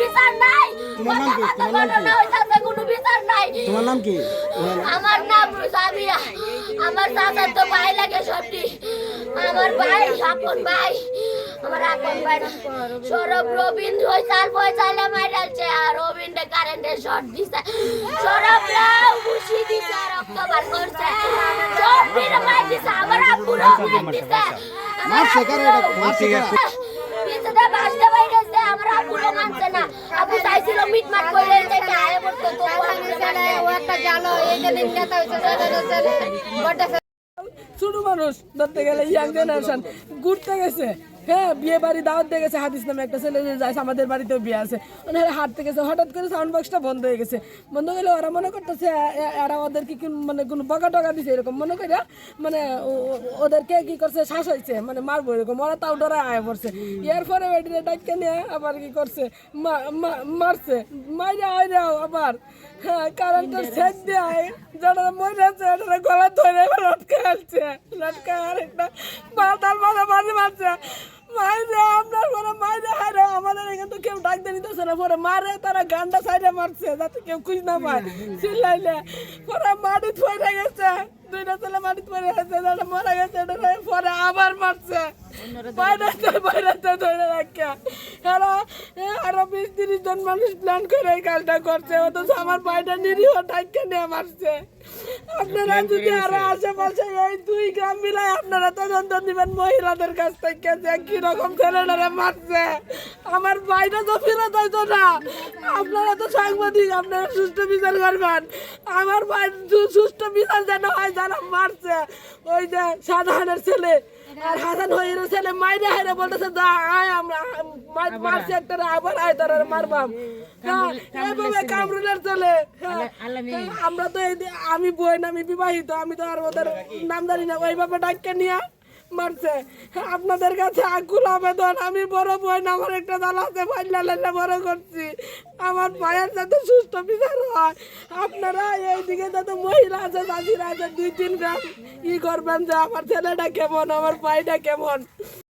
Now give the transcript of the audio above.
বিচার নাই। তোমার নাম কি? কোনো বিচার নাই। তোমার নাম কি? আমার নাম রুসাবিয়া। আমার চাচার তো ভাই লাগে সত্যি। আমার ভাই আপন ভাই। আমার আপন ভাই সৌরভ রবীন্দ্র ওই চাল পয়সালে মাইরালছে আর রবীন্দ্র কারেন্টের শর্ট দিছে। সৌরভ রাও খুশি দিছে রক্ত বার করছে। সত্যির মাই দিছে আমার আব্বুরও মাই দিছে। মারছে কারে এটা? মারছে কারে? পিছনে বাসতে বাইরেছে আমার আব্বুরও মানছে না। আব্বু চাইছিল মিটমাট করে যেতে আয় পড়তো তো ও একটা গেল এই যে নেতা হইছে বড় ছোট মানুষ ধরতে গেলে ইয়াং জেনারেশন ঘুরতে গেছে, হ্যাঁ বিয়ে বাড়ি দাওয়াত দিয়ে গেছে। হাদিস নামে একটা ছেলে যায়, আমাদের বাড়িতেও বিয়ে আছে, ওনারা হাঁটতে গেছে, হঠাৎ করে সাউন্ড বক্সটা বন্ধ হয়ে গেছে। বন্ধ গেলে ওরা মনে করতেছে এরা ওদেরকে কি মানে কোনো বকা টকা দিছে এরকম মনে করে, মানে ওদেরকে কি করছে শ্বাস হয়েছে মানে মারবো এরকম, ওরা তাও ডরা আয় পড়ছে। এর পরে ওইটা ডাক্তার নিয়ে আবার কি করছে মারছে, মাইরে আয় আবার হ্যাঁ কারেন্টের সেট দিয়ে যারা মরে আছে ওরা গলা ধরে লটকে আসছে, লটকে আর একটা মাথার মাথা মাঝে মারছে। মাইরে আপনার পরে মাইরে হারে আমাদের এখানে তো কেউ ডাক দিয়ে নিতেছে না, পরে মারে তারা গান্ডা সাইডে মারছে যাতে কেউ খুঁজ না পায়। চিল্লাইলে পরে মাটি থয়ে গেছে, দুইটা ছেলে মাটি পরে গেছে, মারা গেছে, পরে আবার মারছে বাইরে ধরে রাখা। এরা আরো 20-30 জন মানুষ প্ল্যান করে এই কাজটা করছে, অথচ আমার ভাইটা নিরীহ ডাক্তার নিয়ে মারছে। আপনারা যদি আরো আশেপাশে এই 2 গ্রাম মিলাই আপনারা তদন্ত দিবেন মহিলাদের কাছ থেকে যে কিরকম ছেলেটারা মারছে। আমার ভাইটা তো ফেরত হইতো না। আপনারা তো সাংবাদিক, আপনারা সুষ্ঠু বিচার করবেন। আমার ভাই সুষ্ঠু বিচার যেন হয় যারা মারছে, ওই যে শাহজাহানের ছেলে আর হাসান হইরের ছেলে মাইরে হাইরে বলতেছে যা আয় আমরা মারছে একটা আবার আয় তারা মারবাম। হ্যাঁ এইভাবে কামরুলের ছেলে, আমরা তো আমি বই না, আমি বিবাহিত, আমি তো আর ওদের নাম জানি না, ওইভাবে ডাক্তার নিয়ে মারছে। আপনাদের কাছে আকুল আবেদন, আমি বড় বই না, আমার একটা দল আছে ফাইনালে বড় করছি, আমার ভাইয়ের যাতে সুস্থ বিচার হয়। আপনারা এইদিকে যাতে মহিলা আছে চাষিরা আছে 2-3 গ্রাম ই করবেন যে আমার ছেলেটা কেমন, আমার ভাইটা কেমন।